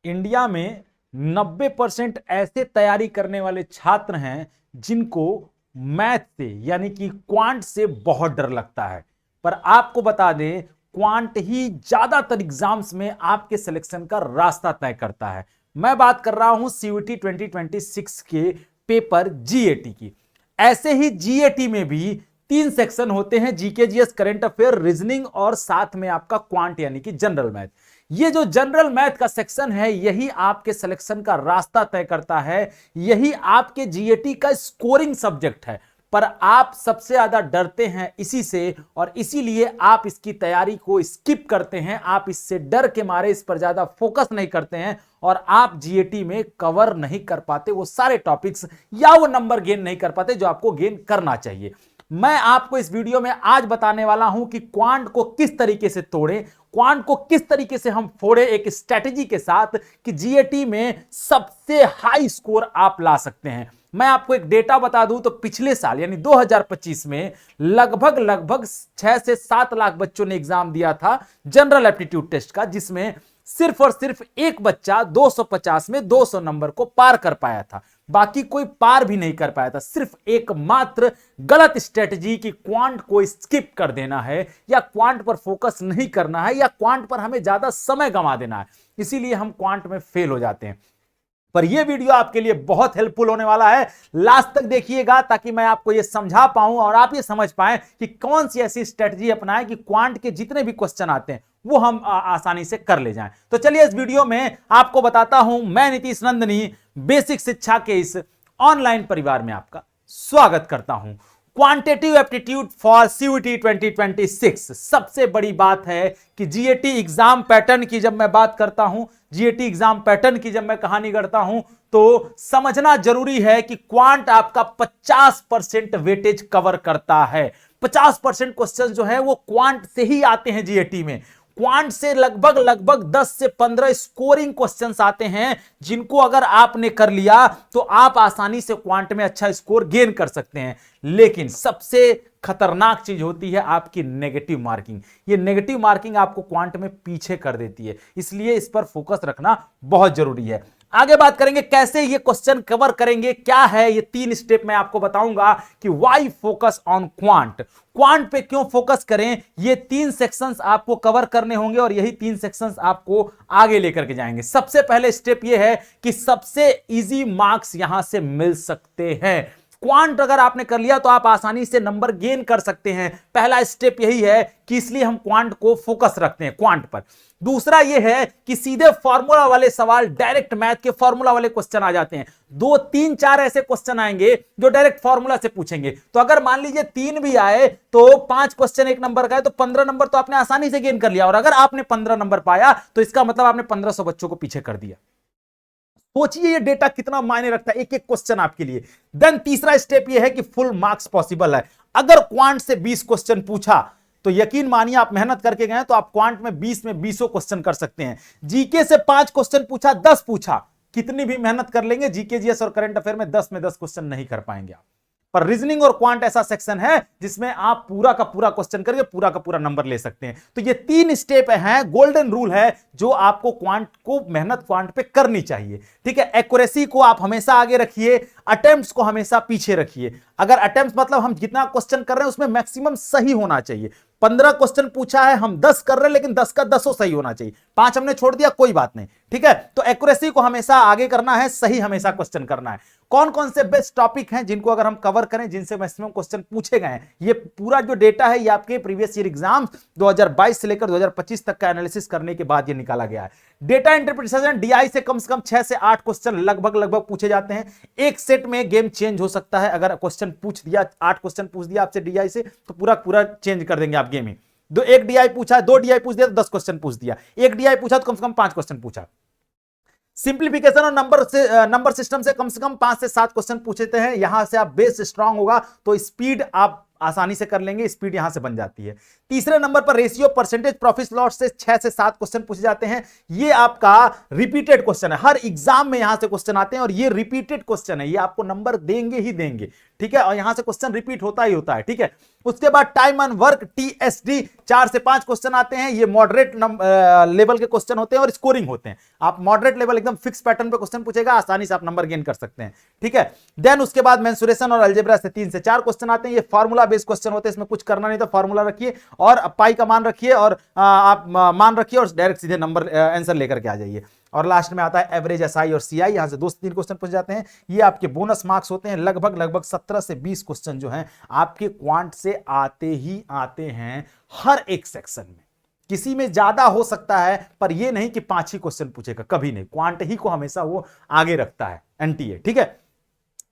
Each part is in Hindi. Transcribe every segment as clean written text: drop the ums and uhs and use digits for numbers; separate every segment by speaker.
Speaker 1: इंडिया में 90% ऐसे तैयारी करने वाले छात्र हैं जिनको मैथ से यानी कि क्वांट से बहुत डर लगता है। पर आपको बता दें, क्वांट ही ज्यादातर एग्जाम्स में आपके सिलेक्शन का रास्ता तय करता है। मैं बात कर रहा हूं सीयूटी 2026 के पेपर जीएटी की। ऐसे ही जीएटी में भी 3 सेक्शन होते हैं, GK GS, current affair, reasoning और साथ में आपका क्वांट यानी कि जनरल मैथ। ये जो जनरल मैथ का सेक्शन है यही आपके सिलेक्शन का रास्ता तय करता है, यही आपके जीएटी का स्कोरिंग सब्जेक्ट है। पर आप सबसे ज्यादा डरते हैं इसी से और इसीलिए आप इसकी तैयारी को स्किप करते हैं। आप इससे डर के मारे इस पर ज्यादा फोकस नहीं करते हैं और आप जीएटी में कवर नहीं कर पाते वो सारे टॉपिक्स या वो नंबर गेन नहीं कर पाते जो आपको गेन करना चाहिए। मैं आपको इस वीडियो में आज बताने वाला हूं कि क्वांट को किस तरीके से तोड़ें, क्वांट को किस तरीके से हम फोड़े एक स्ट्रेटेजी के साथ कि जीएटी में सबसे हाई स्कोर आप ला सकते हैं। मैं आपको एक डेटा बता दूं तो पिछले साल यानी 2025 में लगभग 6 से 7 लाख बच्चों ने एग्जाम दिया था जनरल एप्टीट्यूड टेस्ट का, जिसमें सिर्फ और सिर्फ एक बच्चा 250 में 200 नंबर को पार कर पाया था। बाकी कोई पार भी नहीं कर पाया था। सिर्फ एकमात्र गलत स्ट्रेटजी की क्वांट को स्किप कर देना है या क्वांट पर फोकस नहीं करना है या क्वांट पर हमें ज्यादा समय गंवा देना है, इसीलिए हम क्वांट में फेल हो जाते हैं। पर यह वीडियो आपके लिए बहुत हेल्पफुल होने वाला है, लास्ट तक देखिएगा ताकि मैं आपको यह समझा पाऊं और आप यह समझ पाएं कि कौन सी ऐसी स्ट्रेटजी अपनाएं कि क्वांट के जितने भी क्वेश्चन आते हैं वो हम आसानी से कर ले जाएं। तो चलिए इस वीडियो में आपको बताता हूं। मैं नीतीश नंदनी बेसिक शिक्षा के इस ऑनलाइन परिवार में आपका स्वागत करता हूं। Quantitative aptitude for CUET 2026। सबसे बड़ी बात है कि जीएटी एग्जाम पैटर्न की जब मैं बात करता हूं, जीएटी एग्जाम पैटर्न की जब मैं कहानी करता हूं तो समझना जरूरी है कि क्वांट आपका 50% वेटेज कवर करता है। 50% क्वेश्चन जो है वो क्वांट से ही आते हैं जीएटी में। क्वांट से लगभग 10 से 15 स्कोरिंग क्वेश्चंस आते हैं जिनको अगर आपने कर लिया तो आप आसानी से क्वांट में अच्छा स्कोर गेन कर सकते हैं। लेकिन सबसे खतरनाक चीज होती है आपकी नेगेटिव मार्किंग। ये नेगेटिव मार्किंग आपको क्वांट में पीछे कर देती है, इसलिए इस पर फोकस रखना बहुत जरूरी है। आगे बात करेंगे कैसे ये क्वेश्चन कवर करेंगे, क्या है ये 3 स्टेप मैं आपको बताऊंगा कि why focus on quant. Quant पे क्यों फोकस करें, ये 3 सेक्शंस आपको कवर करने होंगे और यही 3 सेक्शंस आपको आगे लेकर के जाएंगे। सबसे पहले स्टेप ये है कि सबसे इजी मार्क्स यहां से मिल सकते हैं। क्वांट अगर आपने कर लिया तो आप आसानी से नंबर गेन कर सकते हैं। पहला स्टेप यही है कि इसलिए हम क्वांट को फोकस रखते हैं क्वांट पर। दूसरा यह है कि सीधे फॉर्मूला वाले सवाल, डायरेक्ट मैथ के फॉर्मूला वाले क्वेश्चन आ जाते हैं। 2, 3, 4 ऐसे क्वेश्चन आएंगे जो डायरेक्ट फॉर्मूला से पूछेंगे। तो अगर मान लीजिए 3 भी आए तो 5 क्वेश्चन 1 नंबर का है तो 15 नंबर तो आपने आसानी से गेन कर लिया। और अगर आपने 15 नंबर पाया तो इसका मतलब आपने 1500 बच्चों को पीछे कर दिया। सोचिए ये डेटा कितना मायने रखता है एक एक क्वेश्चन आपके लिए। देन तीसरा स्टेप ये है कि फुल मार्क्स पॉसिबल है। अगर क्वांट से 20 क्वेश्चन पूछा तो यकीन मानिए आप मेहनत करके गए तो आप क्वांट में 20 में 20 क्वेश्चन कर सकते हैं। जीके से 5 क्वेश्चन पूछा, 10 पूछा, कितनी भी मेहनत कर लेंगे जीके जीएस और करंट अफेयर में 10 क्वेश्चन नहीं कर पाएंगे आप। पर रीजनिंग और क्वांट ऐसा सेक्शन है जिसमें आप पूरा का पूरा क्वेश्चन करके पूरा का पूरा नंबर ले सकते हैं। तो ये 3 स्टेप हैं, गोल्डन रूल है जो आपको क्वांट को मेहनत क्वांट पे करनी चाहिए। ठीक है, एक्यूरेसी को आप हमेशा आगे रखिए, अटेम्प्ट्स को हमेशा पीछे रखिए। अगर अटेम्प्ट्स मतलब हम जितना क्वेश्चन कर रहे हैं उसमें मैक्सिमम सही होना चाहिए। 15 क्वेश्चन पूछा है, हम 10 कर रहे हैं लेकिन 10 का 10 सही होना चाहिए। 5 हमने छोड़ दिया कोई बात नहीं। ठीक है, तो एक्यूरेसी को हमेशा आगे करना है, सही हमेशा क्वेश्चन करना है। कौन कौन से बेस्ट टॉपिक हैं जिनको अगर हम कवर करें, जिनसे मैक्सिमम क्वेश्चन पूछे गए हैं, ये पूरा जो डेटा है ये आपके प्रीवियस ईयर एग्जाम 2022 से लेकर 2025 तक का एनालिसिस करने के बाद ये निकाला गया है। डेटा इंटरप्रिटेशन डीआई से कम 6 से 8 क्वेश्चन लगभग पूछे जाते हैं। एक सेट में गेम चेंज हो सकता है। अगर क्वेश्चन पूछ दिया, 8 क्वेश्चन पूछ दिया आपसे डीआई से तो पूरा चेंज कर देंगे आप गेम ही। एक डीआई पूछा, 2 डीआई पूछ दिया तो 10 क्वेश्चन पूछ दिया। एक डीआई पूछा तो कम से कम 5 क्वेश्चन पूछा। सिंप्लीफिकेशन और नंबर सिस्टम से कम 5 से 7 क्वेश्चन पूछते हैं। यहां से आप बेस स्ट्रांग होगा तो स्पीड आप आसानी से कर लेंगे, स्पीड यहां से बन जाती है। तीसरे नंबर पर रेशियो, परसेंटेज, प्रॉफिट लॉस से 6 से 7 क्वेश्चन पूछे जाते हैं। ये आपका रिपीटेड क्वेश्चन है, हर एग्जाम में यहां से क्वेश्चन आते हैं और ये रिपीटेड क्वेश्चन है, ये आपको नंबर देंगे ही देंगे। ठीक है, और यहां से क्वेश्चन रिपीट होता ही होता है। ठीक है, उसके बाद टाइम एंड वर्क TSD 4 से 5 क्वेश्चन आते हैं, ये मॉडरेट लेवल के क्वेश्चन होते हैं और स्कोरिंग होते हैं। आप मॉडरेट लेवल एकदम फिक्स पैटर्न पे क्वेश्चन पूछेगा, आसानी से आप नंबर गेन कर सकते हैं, ठीक है। देन उसके बाद मेंसुरेशन और अलजेब्रा से 3 से 4 क्वेश्चन आते हैं, ये फार्मूला बेस्ड क्वेश्चन होते हैं, इसमें कुछ करना नहीं, तो फार्मूला रखिए और पाई का मान रखिए और आप मान रखिए और डायरेक्ट सीधे नंबर आंसर लेकर के आ जाइए। और लास्ट में आता है एवरेज SI और CI, यहां से 2 से 3 क्वेश्चन पूछ जाते हैं, ये आपके बोनस मार्क्स होते हैं। लगभग 17 से 20 क्वेश्चन जो हैं आपके क्वांट से आते ही आते हैं हर एक सेक्शन में। किसी में ज्यादा हो सकता है, पर ये नहीं कि 5 ही क्वेश्चन पूछेगा, कभी नहीं, क्वांट ही को हमेशा वो आगे रखता है NTA, ठीक है।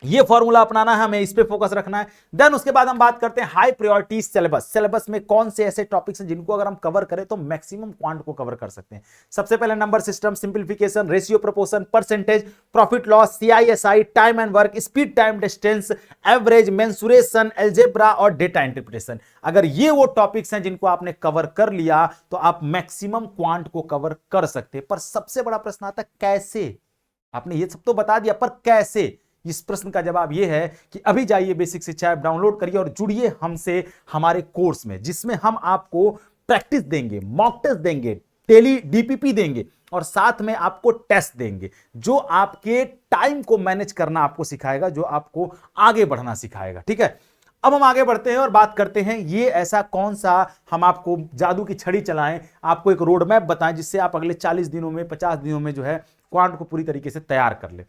Speaker 1: ये फॉर्मूला अपनाना है, हमें इस पे फोकस रखना है। देन उसके बाद हम बात करते हैं हाई प्रायोरिटी सिलेबस। सिलेबस में कौन से ऐसे टॉपिक्स हैं जिनको अगर हम कवर करें तो मैक्सिमम क्वांट को कवर कर सकते हैं। सबसे पहले number system, simplification, ratio proportion, percentage, profit loss, CISI, time and work, speed time distance, average, mensuration, algebra और डेटा इंटरप्रिटेशन। अगर ये वो टॉपिक्स हैं जिनको आपने कवर कर लिया तो आप मैक्सिमम क्वांट को कवर कर सकते हैं। पर सबसे बड़ा प्रश्न आता है कैसे? आपने ये सब तो बता दिया, पर कैसे? इस प्रश्न का जवाब यह है कि अभी जाइए बेसिक शिक्षा ऐप डाउनलोड करिए और जुड़िए हमसे हमारे कोर्स में, जिसमें हम आपको प्रैक्टिस देंगे, मॉक टेस्ट देंगे, डेली DPP देंगे और साथ में आपको टेस्ट देंगे जो आपके टाइम को मैनेज करना आपको सिखाएगा, जो आपको आगे बढ़ना सिखाएगा, ठीक है। अब हम आगे बढ़ते हैं और बात करते हैं ये ऐसा कौन सा हम आपको जादू की छड़ी चलाएं, आपको एक रोड मैप बताएं जिससे आप अगले 40 दिनों में 50 दिनों में जो है क्वांट को पूरी तरीके से तैयार कर ले।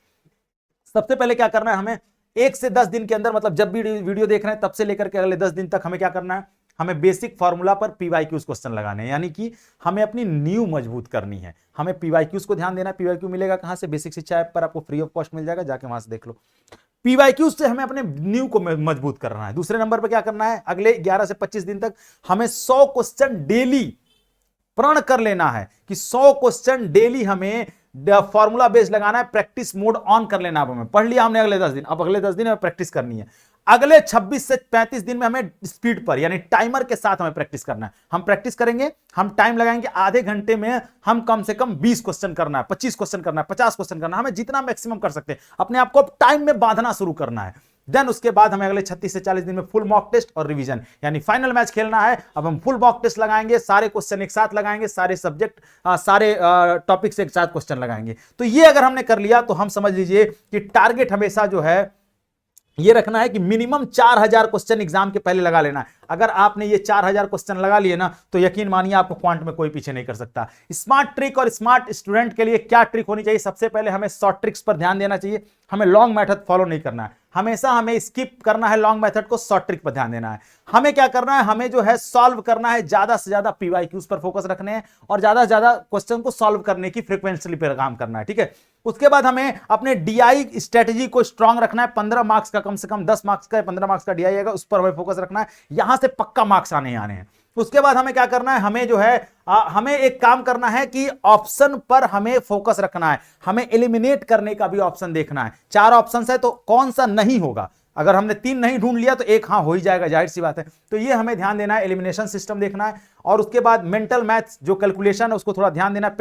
Speaker 1: सबसे पहले क्या करना है, हमें 1 से 10 दिन के अंदर, मतलब जब भी वीडियो देख रहे हैं तब से लेकर के अगले 10 दिन तक हमें क्या करना है, हमें बेसिक फार्मूला पर PYQs क्वेश्चन लगाने हैं, यानी कि हमें अपनी नींव मजबूत करनी है। हमें PYQs को ध्यान देना है। PYQ मिलेगा कहां से? बेसिक शिक्षा ऐप पर आपको फ्री ऑफ कॉस्ट मिल जाएगा, जाके वहां से देख लो। PYQs से हमें अपने नींव को मजबूत करना है। दूसरे नंबर पर क्या करना है, अगले 11 से 25 दिन तक हमें 100 क्वेश्चन डेली प्रण कर लेना है कि 100 क्वेश्चन डेली हमें फॉर्मूला बेस्ड लगाना है, प्रैक्टिस मोड ऑन कर लेना। अब हमें पढ़ लिया हमने अगले 10 दिन, अब अगले 10 दिन में प्रैक्टिस करनी है। अगले 26 से 35 दिन में हमें स्पीड पर यानी टाइमर के साथ हमें प्रैक्टिस करना है। हम प्रैक्टिस करेंगे, हम टाइम लगाएंगे, आधे घंटे में हम कम से कम 20 क्वेश्चन करना है, 25 क्वेश्चन करना है, 50 क्वेश्चन करना है, हमें जितना मैक्सिमम कर सकते हैं। अपने आप को अब टाइम में बांधना शुरू करना है। देन उसके बाद हमें अगले 36 से 40 दिन में फुल मॉक टेस्ट और रिवीजन, यानी फाइनल मैच खेलना है। अब हम फुल मॉक टेस्ट लगाएंगे, सारे क्वेश्चन एक साथ लगाएंगे, सारे सब्जेक्ट सारे टॉपिक से एक साथ क्वेश्चन लगाएंगे। तो ये अगर हमने कर लिया तो हम समझ लीजिए कि टारगेट हमेशा जो है ये रखना है कि मिनिमम 4000 क्वेश्चन एग्जाम के पहले लगा लेना है। अगर आपने ये 4000 क्वेश्चन लगा लिए ना तो यकीन मानिए आपको क्वांट में कोई पीछे नहीं कर सकता। स्मार्ट ट्रिक और स्मार्ट स्टूडेंट के लिए क्या ट्रिक होनी चाहिए? सबसे पहले हमें शॉर्ट ट्रिक्स पर ध्यान देना चाहिए, हमें लॉन्ग मेथड फॉलो नहीं करना है। हमेशा हमें स्किप करना है लॉन्ग मेथड को, शॉर्ट ट्रिक पर ध्यान देना है। हमें क्या करना है, हमें जो है सॉल्व करना है, ज्यादा से ज्यादा PYQs पर फोकस रखने हैं और ज्यादा से ज्यादा क्वेश्चन को सॉल्व करने की फ्रीक्वेंसी पर काम करना है, ठीक है। उसके बाद हमें अपने DI स्ट्रेटेजी को स्ट्रांग रखना है। 15 मार्क्स का कम से कम 10 मार्क्स का 15 मार्क्स का DI आएगा, उस पर हमें फोकस रखना है, यहां से पक्का मार्क्स आने हैं। उसके बाद हमें क्या करना है, हमें जो है हमें एक काम करना है कि ऑप्शन पर हमें फोकस रखना है, हमें एलिमिनेट करने का भी ऑप्शन देखना है। 4 ऑप्शन है तो कौन सा नहीं होगा, अगर हमने 3 नहीं ढूंढ लिया तो एक हाँ हो ही जाएगा, जाहिर सी बात है। तो ये हमें ध्यान देना है, एलिमिनेशन सिस्टम देखना है। और उसके बाद मेंटल मैथ्स जो कैलकुलेशन है उसको थोड़ा ध्यान देना है।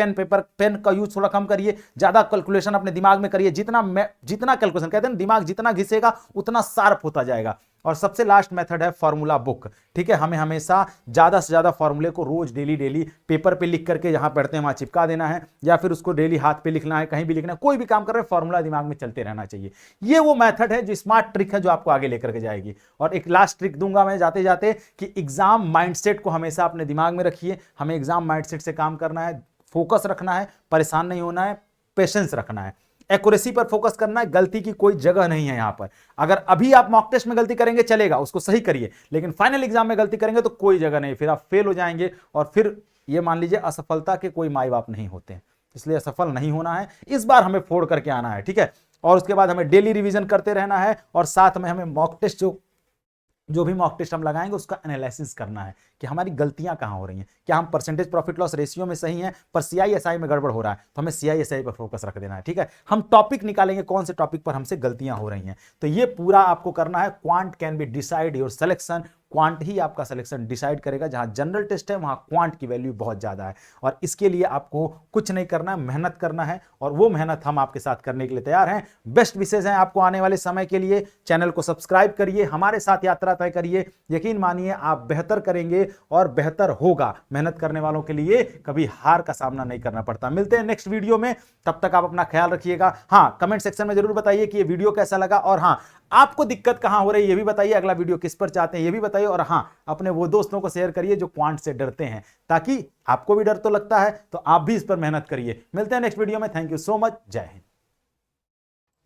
Speaker 1: पेन का यूज थोड़ा कम करिए, ज्यादा कैलकुलेशन अपने दिमाग में करिए। जितना कैलकुलेशन कहते हैं दिमाग जितना घिसेगा उतना शार्प होता जाएगा। और सबसे लास्ट मेथड है फॉर्मूला बुक, ठीक है। हमें हमेशा ज्यादा से ज्यादा फॉर्मूले को रोज डेली पेपर पे लिख करके जहां पढ़ते हैं वहां चिपका देना है, या फिर उसको डेली हाथ पे लिखना है, कहीं भी लिखना है, कोई भी काम कर रहे हैं फॉर्मूला दिमाग में चलते रहना चाहिए। ये वो मेथड है जो स्मार्ट ट्रिक है जो आपको आगे लेकर के जाएगी। और एक लास्ट ट्रिक दूंगा मैं जाते जाते कि एग्जाम माइंडसेट को हमेशा अपने दिमाग में रखिए। हमें एग्जाम माइंडसेट से काम करना है, फोकस रखना है, परेशान नहीं होना है, पेशेंस रखना है, एक्यूरेसी पर फोकस करना है। गलती की कोई जगह नहीं है यहां पर। अगर अभी आप मॉक टेस्ट में गलती करेंगे चलेगा, उसको सही करिए, लेकिन फाइनल एग्जाम में गलती करेंगे तो कोई जगह नहीं, फिर आप फेल हो जाएंगे। और फिर ये मान लीजिए असफलता के कोई माई बाप नहीं होते हैं, इसलिए असफल नहीं होना है, इस बार हमें फोड़ करके आना है, ठीक है। और उसके बाद हमें डेली रिवीजन करते रहना है और साथ में हमें मॉक टेस्ट जो भी मॉक टेस्ट हम लगाएंगे उसका एनालिसिस करना है कि हमारी गलतियां कहां हो रही हैं। क्या हम परसेंटेज प्रॉफिट लॉस रेशियो में सही हैं पर CISI में गड़बड़ हो रहा है, तो हमें CISI पर फोकस रख देना है। ठीक है, हम टॉपिक निकालेंगे कौन से टॉपिक पर हमसे गलतियां हो रही हैं, तो ये पूरा आपको करना है। Quant can be decide your selection, quant ही आपका सिलेक्शन डिसाइड करेगा। जहां जनरल टेस्ट है वहां क्वांट की वैल्यू बहुत ज्यादा है, और इसके लिए आपको कुछ नहीं करना है, मेहनत करना है, और वो मेहनत हम आपके साथ करने के लिए तैयार हैं। बेस्ट विशेष हैं आपको आने वाले समय के लिए। चैनल को सब्सक्राइब करिए, हमारे साथ यात्रा तय करिए। यकीन मानिए आप बेहतर करेंगे और बेहतर होगा। मेहनत करने वालों के लिए कभी हार का सामना नहीं करना पड़ता। मिलते हैं नेक्स्ट वीडियो में, तब तक आप अपना ख्याल रखिएगा। हाँ, कमेंट सेक्शन में जरूर बताइए कि ये वीडियो कैसा लगा, और हाँ, आपको दिक्कत कहां हो रही है ये भी बताइए, अगला वीडियो किस पर चाहते हैं ये भी बताइए, और हाँ, अपने वो दोस्तों को शेयर करिए जो क्वांट से डरते हैं, ताकि आपको भी डर तो लगता है तो आप भी इस पर मेहनत करिए। मिलते हैं नेक्स्ट वीडियो में। Thank you so much. जय हिंद।